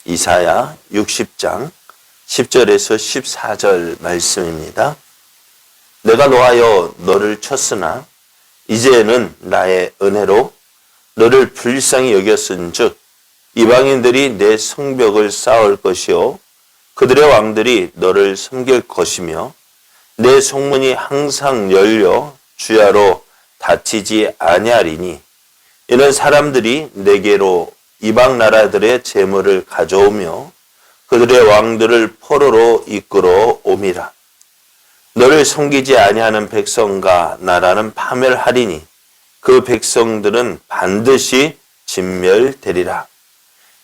이사야 60장 10절에서 14절 말씀입니다. 내가 노하여 너를 쳤으나 이제는 나의 은혜로 너를 불쌍히 여겼은즉 이방인들이 내 성벽을 쌓을 것이요 그들의 왕들이 너를 섬길 것이며 내 성문이 항상 열려 주야로 닫히지 아니하리니 이는 사람들이 내게로 이방 나라들의 재물을 가져오며 그들의 왕들을 포로로 이끌어 옴이라. 너를 섬기지 아니하는 백성과 나라는 파멸하리니 그 백성들은 반드시 진멸되리라.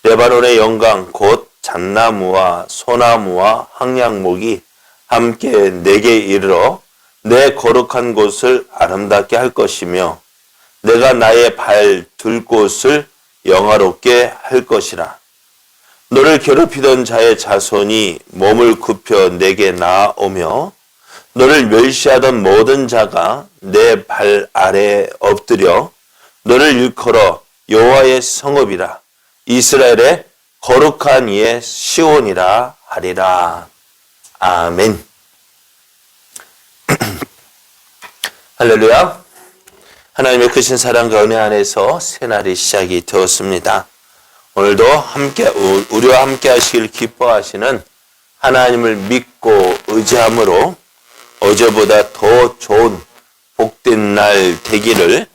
레바논의 영광 곧 잣나무와 소나무와 항양목이 함께 내게 이르러 내 거룩한 곳을 아름답게 할 것이며 내가 나의 발 둘 곳을 영화롭게 할 것이라. 너를 괴롭히던 자의 자손이 몸을 굽혀 내게 나아오며 너를 멸시하던 모든 자가 내 발 아래에 엎드려 너를 일컬어 여호와의 성읍이라 이스라엘의 거룩한 이의 시온이라 하리라. 아멘. 할렐루야. 하나님의 크신 사랑과 은혜 안에서 새날이 시작이 되었습니다. 오늘도 우리와 함께 하시길 기뻐하시는 하나님을 믿고 의지함으로 어제보다 더 좋은 복된 날 되기를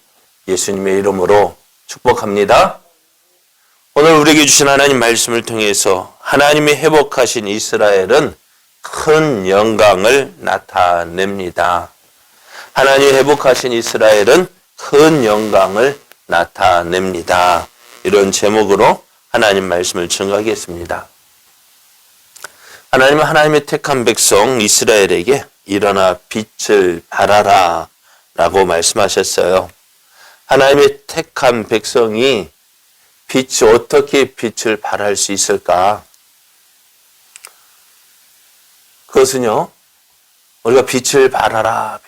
예수님의 이름으로 축복합니다. 오늘 우리에게 주신 하나님 말씀을 통해서 하나님이 회복하신 이스라엘은 큰 영광을 나타냅니다. 하나님이 회복하신 이스라엘은 큰 영광을 나타냅니다. 이런 제목으로 하나님 말씀을 증거하겠습니다. 하나님은 하나님의 택한 백성 이스라엘에게 일어나 빛을 발하라 라고 말씀하셨어요. 하나님의 택한 백성이 어떻게 빛을 발할 수 있을까? 그것은요, 우리가 빛을 발하라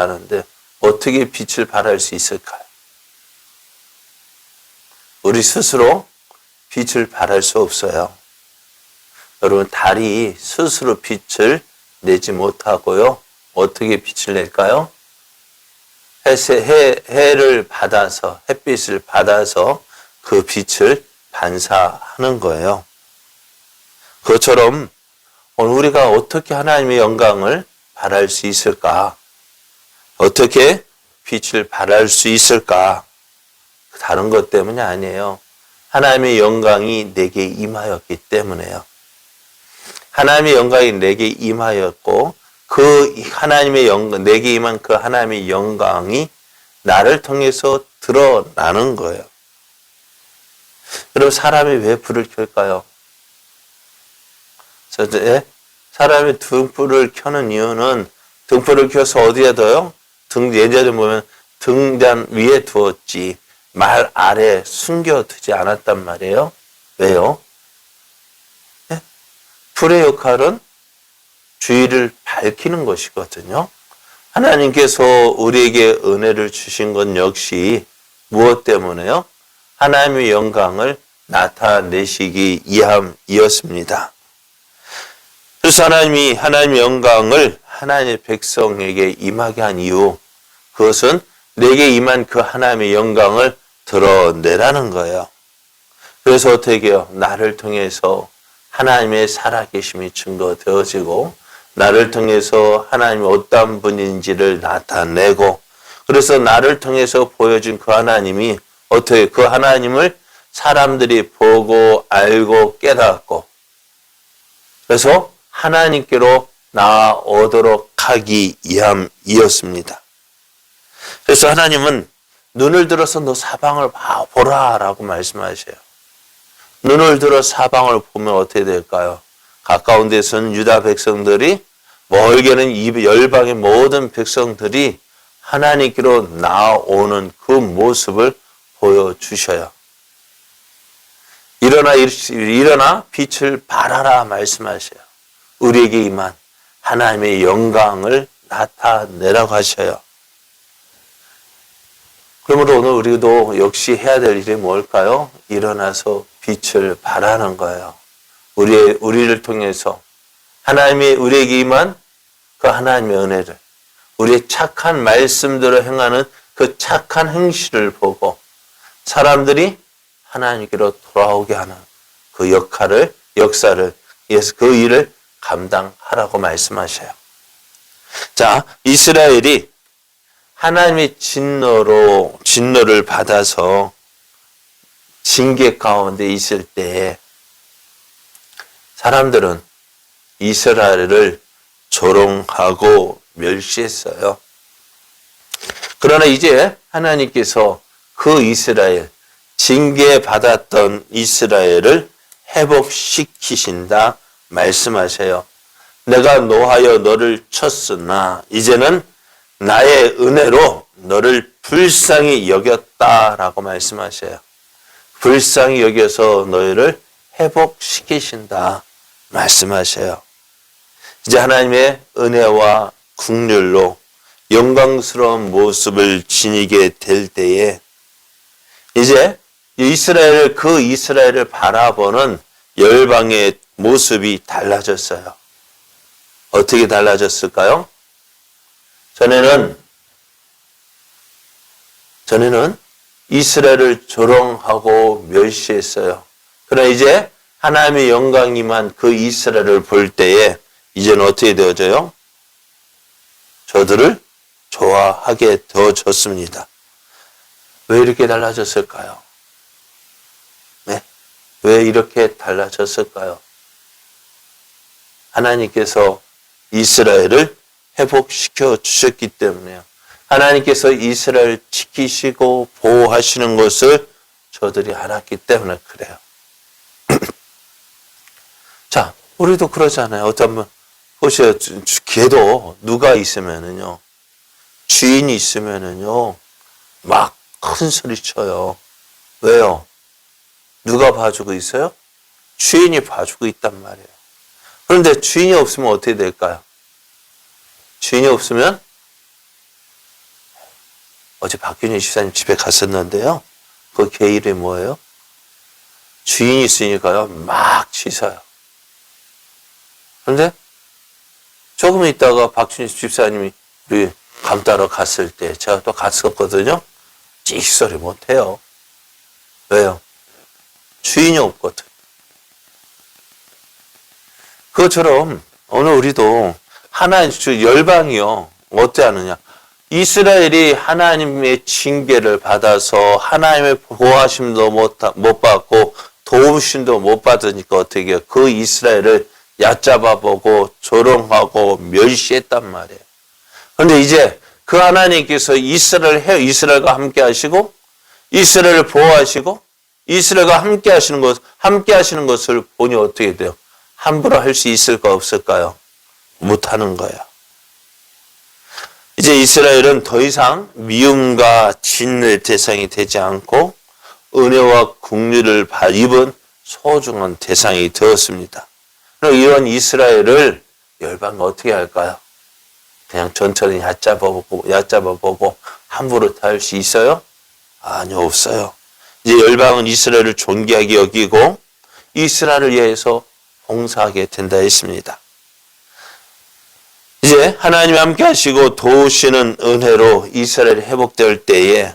하는데 어떻게 빛을 발할 수 있을까요? 우리 스스로 빛을 발할 수 없어요. 여러분, 달이 스스로 빛을 내지 못하고요. 어떻게 빛을 낼까요? 햇빛을 받아서 그 빛을 반사하는 거예요. 그것처럼 오늘 우리가 어떻게 하나님의 영광을 발할 수 있을까? 어떻게 빛을 발할 수 있을까? 다른 것 때문이 아니에요. 하나님의 영광이 내게 임하였기 때문에요. 하나님의 영광이 내게 임하였고 그 하나님의 영광, 내게 임한 그 하나님의 영광이 나를 통해서 드러나는 거예요. 여러분, 사람이 왜 불을 켤까요? 사람이 등불을 켜는 이유는 등불을 켜서 어디에 둬요? 예전에 보면 등잔 위에 두었지 말 아래 숨겨두지 않았단 말이에요. 왜요? 불의 역할은 주위를 밝히는 것이거든요. 하나님께서 우리에게 은혜를 주신 것 역시 무엇 때문에요? 하나님의 영광을 나타내시기 위함이었습니다. 그래서 하나님이 하나님의 영광을 하나님의 백성에게 임하게 한 이유, 그것은 내게 임한 그 하나님의 영광을 드러내라는 거예요. 그래서 어떻게 해요? 나를 통해서 하나님의 살아계심이 증거되어지고 나를 통해서 하나님이 어떤 분인지를 나타내고 그래서 나를 통해서 보여준 그 하나님이 어떻게 그 하나님을 사람들이 보고 알고 깨닫고 그래서 하나님께로 나아오도록 하기 위함이었습니다. 그래서 하나님은 눈을 들어서 너 사방을 보라 라고 말씀하셔요. 눈을 들어 사방을 보면 어떻게 될까요? 가까운 데서는 유다 백성들이 멀게는 열방의 모든 백성들이 하나님께로 나아오는 그 모습을 보여주셔요. 일어나 빛을 발하라 말씀하셔요. 우리에게 임한 하나님의 영광을 나타내라고 하셔요. 그러므로 오늘 우리도 역시 해야 될 일이 뭘까요? 일어나서 빛을 발하는 거예요. 우리를 통해서 하나님이 우리에게 임한 그 하나님의 은혜를, 우리의 착한 말씀대로 행하는 그 착한 행실을 보고 사람들이 하나님께로 돌아오게 하는 그 역사를, 그 일을 감당하라고 말씀하셔요. 자, 이스라엘이 하나님의 진노를 받아서 징계 가운데 있을 때 사람들은 이스라엘을 조롱하고 멸시했어요. 그러나 이제 하나님께서 그 이스라엘, 징계받았던 이스라엘을 회복시키신다 말씀하셔요. 내가 노하여 너를 쳤으나 이제는 나의 은혜로 너를 불쌍히 여겼다라고 말씀하셔요. 불쌍히 여겨서 너희를 회복시키신다 말씀하셔요. 이제 하나님의 은혜와 긍휼로 영광스러운 모습을 지니게 될 때에 이제 그 이스라엘을 바라보는 열방의 모습이 달라졌어요. 어떻게 달라졌을까요? 전에는 이스라엘을 조롱하고 멸시했어요. 그러나 이제 하나님의 영광이만 그 이스라엘을 볼 때에 이제는 어떻게 되어져요? 저들을 좋아하게 되어졌습니다. 왜 이렇게 달라졌을까요? 네? 왜 이렇게 달라졌을까요? 하나님께서 이스라엘을 회복시켜 주셨기 때문에요. 하나님께서 이스라엘을 지키시고 보호하시는 것을 저들이 알았기 때문에 그래요. 자, 우리도 그러잖아요. 어떤 분, 보세요. 걔도 누가 있으면은요, 주인이 있으면은요, 막 큰 소리 쳐요. 왜요? 누가 봐주고 있어요? 주인이 봐주고 있단 말이에요. 그런데 주인이 없으면 어떻게 될까요? 주인이 없으면, 어제 박균희 집사님 집에 갔었는데요. 그 개 이름이 뭐예요? 주인이 있으니까요, 막 짖어요. 그런데 조금 있다가 박균희 집사님이 우리 감 따러 갔을 때 제가 또 갔었거든요. 찌소리 못해요. 왜요? 주인이 없거든. 그것처럼 오늘 우리도 하나님 열방이요. 어때 하느냐? 이스라엘이 하나님의 징계를 받아서 하나님의 보호하심도 못 받고 도우심도 못 받으니까 어떻게 해요? 그 이스라엘을 얕잡아보고 조롱하고 멸시했단 말이에요. 그런데 이제 그 하나님께서 이스라엘과 함께 하시고 이스라엘을 보호하시고 이스라엘과 함께 하시는 것을 보니 어떻게 돼요? 함부로 할 수 있을까 없을까요? 못하는 거예요. 이제 이스라엘은 더 이상 미움과 진노의 대상이 되지 않고 은혜와 긍휼을 입은 소중한 대상이 되었습니다. 그럼 이런 이스라엘을 열방이 어떻게 할까요? 그냥 천천히 얕잡아보고 함부로 할 수 있어요? 아니요, 없어요. 이제 열방은 이스라엘을 존귀하게 여기고 이스라엘을 위해서 봉사하게 된다 했습니다. 이제 하나님이 함께 하시고 도우시는 은혜로 이스라엘이 회복될 때에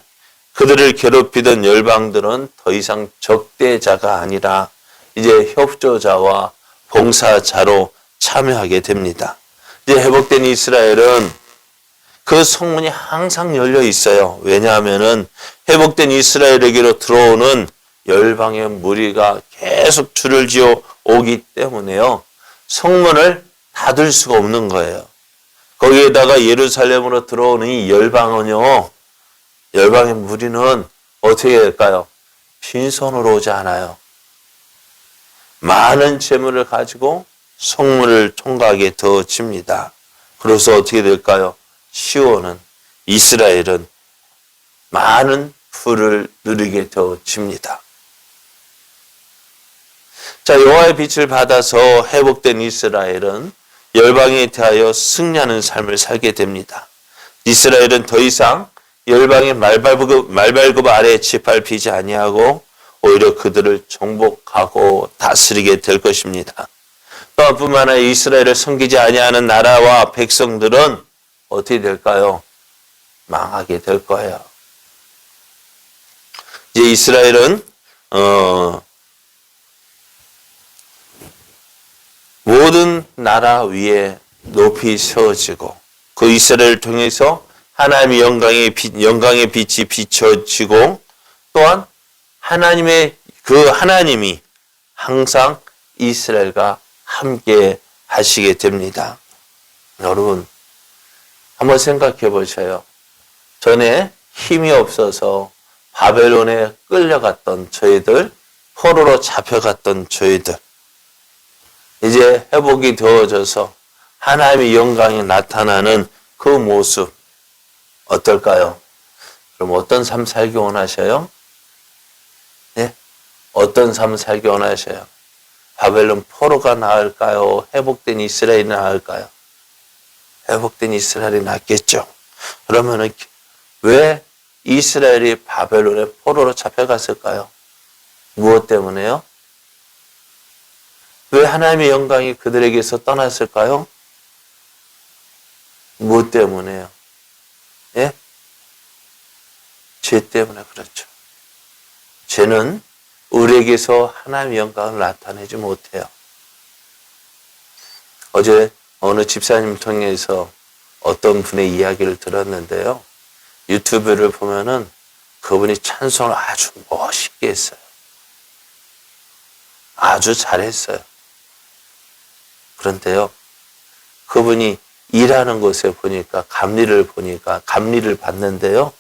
그들을 괴롭히던 열방들은 더 이상 적대자가 아니라 이제 협조자와 봉사자로 참여하게 됩니다. 이제 회복된 이스라엘은 그 성문이 항상 열려 있어요. 왜냐하면은 회복된 이스라엘에게로 들어오는 열방의 무리가 계속 줄을 지어 오기 때문에요. 성문을 닫을 수가 없는 거예요. 거기에다가 예루살렘으로 들어오는 이 열방은요. 열방의 무리는 어떻게 될까요? 빈손으로 오지 않아요. 많은 재물을 가지고 성문을 통과하게 되어집니다. 그래서 어떻게 될까요? 시온은, 이스라엘은 많은 부를 누리게 되어집니다. 자, 여호와의 빛을 받아서 회복된 이스라엘은 열방에 대하여 승리하는 삶을 살게 됩니다. 이스라엘은 더 이상 열방의 말발굽 아래에 짓밟히지 아니하고 오히려 그들을 정복하고 다스리게 될 것입니다. 또 뿐만 아니라 이스라엘을 섬기지 아니하는 나라와 백성들은 어떻게 될까요? 망하게 될 거예요. 이제 이스라엘은 모든 나라 위에 높이 세워지고 그 이스라엘을 통해서 하나님의 영광의 빛이 비춰지고 또한 하나님이 항상 이스라엘과 함께 하시게 됩니다. 여러분 한번 생각해 보세요. 전에 힘이 없어서 바벨론에 끌려갔던 저희들, 포로로 잡혀갔던 저희들, 이제 회복이 되어져서 하나님의 영광이 나타나는 그 모습 어떨까요? 그럼 어떤 삶 살기 원하셔요? 네? 어떤 삶 살기 원하셔요? 바벨론 포로가 나을까요? 회복된 이스라엘이 나을까요? 회복된 이스라엘이 낫겠죠. 그러면은 왜 이스라엘이 바벨론의 포로로 잡혀갔을까요? 무엇 때문에요? 왜 하나님의 영광이 그들에게서 떠났을까요? 무엇 때문에요? 예? 죄 때문에 그렇죠. 죄는 우리에게서 하나님의 영광을 나타내지 못해요. 어제 어느 집사님 통해서 어떤 분의 이야기를 들었는데요. 유튜브를 보면은 그분이 찬송을 아주 멋있게 했어요. 아주 잘했어요. 그런데요, 그분이 일하는 곳에 보니까 감리를 받는데요,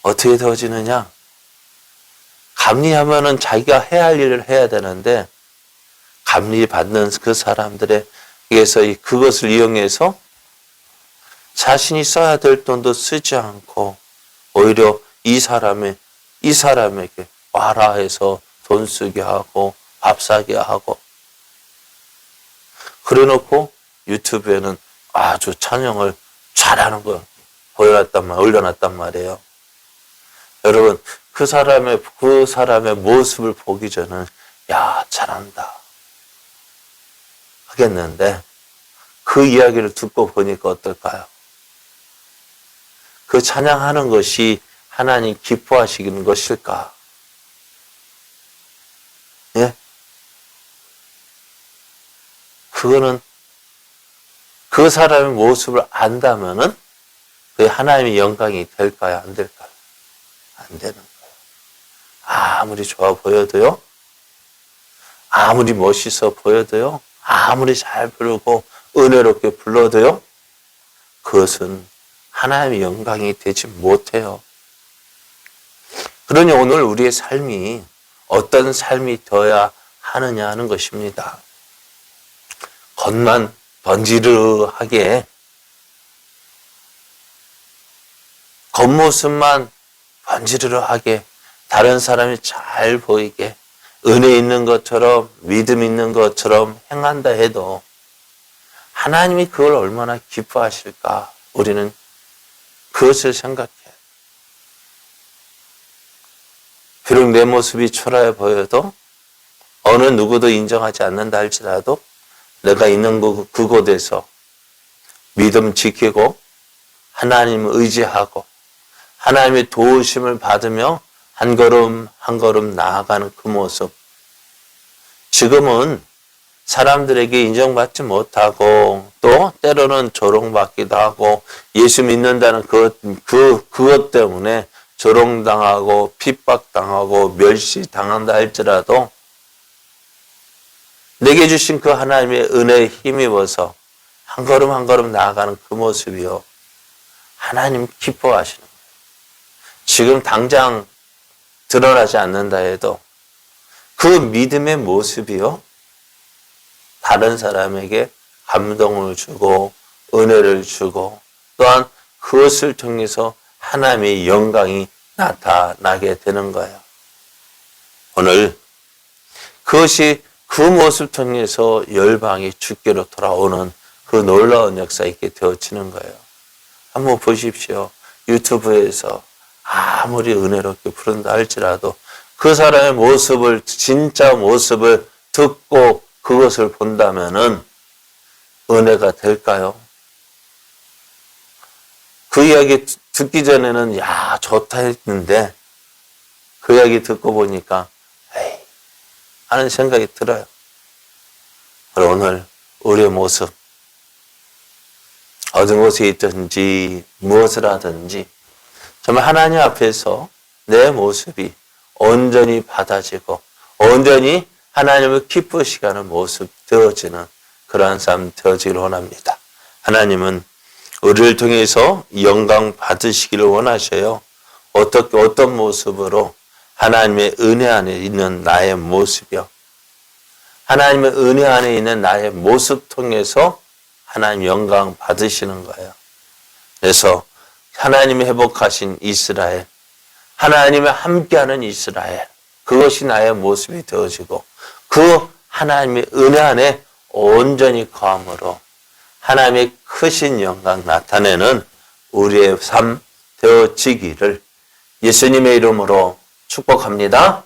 어떻게 되어지느냐? 감리하면은 자기가 해야 할 일을 해야 되는데, 감리 받는 그 사람들에게서 그것을 이용해서 자신이 써야 될 돈도 쓰지 않고, 오히려 이 사람에게 와라 해서 돈 쓰게 하고, 밥 사게 하고, 그래 놓고 유튜브에는 아주 찬양을 잘하는 거 올려놨단 말이에요. 여러분, 그 사람의 모습을 보기 전에, 야, 잘한다 하겠는데, 그 이야기를 듣고 보니까 어떨까요? 그 찬양하는 것이 하나님 기뻐하시는 것일까? 예? 그거는 그 사람의 모습을 안다면은 그게 하나님의 영광이 될까요? 안 될까요? 안 되는 거예요. 아무리 좋아 보여도요, 아무리 멋있어 보여도요, 아무리 잘 부르고 은혜롭게 불러도요, 그것은 하나님의 영광이 되지 못해요. 그러니 오늘 우리의 삶이 어떤 삶이 되어야 하느냐 하는 것입니다. 겉만 번지르하게, 겉모습만 번지르르하게, 다른 사람이 잘 보이게, 은혜 있는 것처럼, 믿음 있는 것처럼 행한다 해도 하나님이 그걸 얼마나 기뻐하실까? 우리는 그것을 생각해. 비록 내 모습이 초라해 보여도, 어느 누구도 인정하지 않는다 할지라도 내가 있는 그곳에서 믿음 지키고 하나님 의지하고 하나님의 도우심을 받으며 한 걸음 한 걸음 나아가는 그 모습. 지금은 사람들에게 인정받지 못하고 또 때로는 조롱받기도 하고 예수 믿는다는 그것 때문에 조롱당하고 핍박당하고 멸시당한다 할지라도 내게 주신 그 하나님의 은혜에 힘입어서 한 걸음 한 걸음 나아가는 그 모습이요, 하나님 기뻐하시는 거예요. 지금 당장 드러나지 않는다 해도 그 믿음의 모습이요, 다른 사람에게 감동을 주고 은혜를 주고 또한 그것을 통해서 하나님의 영광이 나타나게 되는 거예요. 오늘 그것이 그 모습 통해서 열방이 주께로 돌아오는 그 놀라운 역사 있게 되어지는 거예요. 한번 보십시오. 유튜브에서 아무리 은혜롭게 부른다 할지라도 그 사람의 모습을, 진짜 모습을 듣고 그것을 본다면은 은혜가 될까요? 그 이야기 듣기 전에는 야, 좋다 했는데 그 이야기 듣고 보니까 에이 하는 생각이 들어요. 오늘 우리의 모습 어떤 곳에 있든지 무엇을 하든지 정말 하나님 앞에서 내 모습이 온전히 받아지고 온전히 하나님을 기쁘시게 하는 모습 되어지는 그러한 삶 되어지기를 원합니다. 하나님은 우리를 통해서 영광 받으시기를 원하셔요. 어떤 모습으로? 하나님의 은혜 안에 있는 나의 모습이요. 하나님의 은혜 안에 있는 나의 모습 통해서 하나님 영광 받으시는 거예요. 그래서 하나님이 회복하신 이스라엘, 하나님이 함께하는 이스라엘, 그것이 나의 모습이 되어지고 그 하나님의 은혜 안에 온전히 거함으로 하나님의 크신 영광 나타내는 우리의 삶 되어지기를 예수님의 이름으로 축복합니다.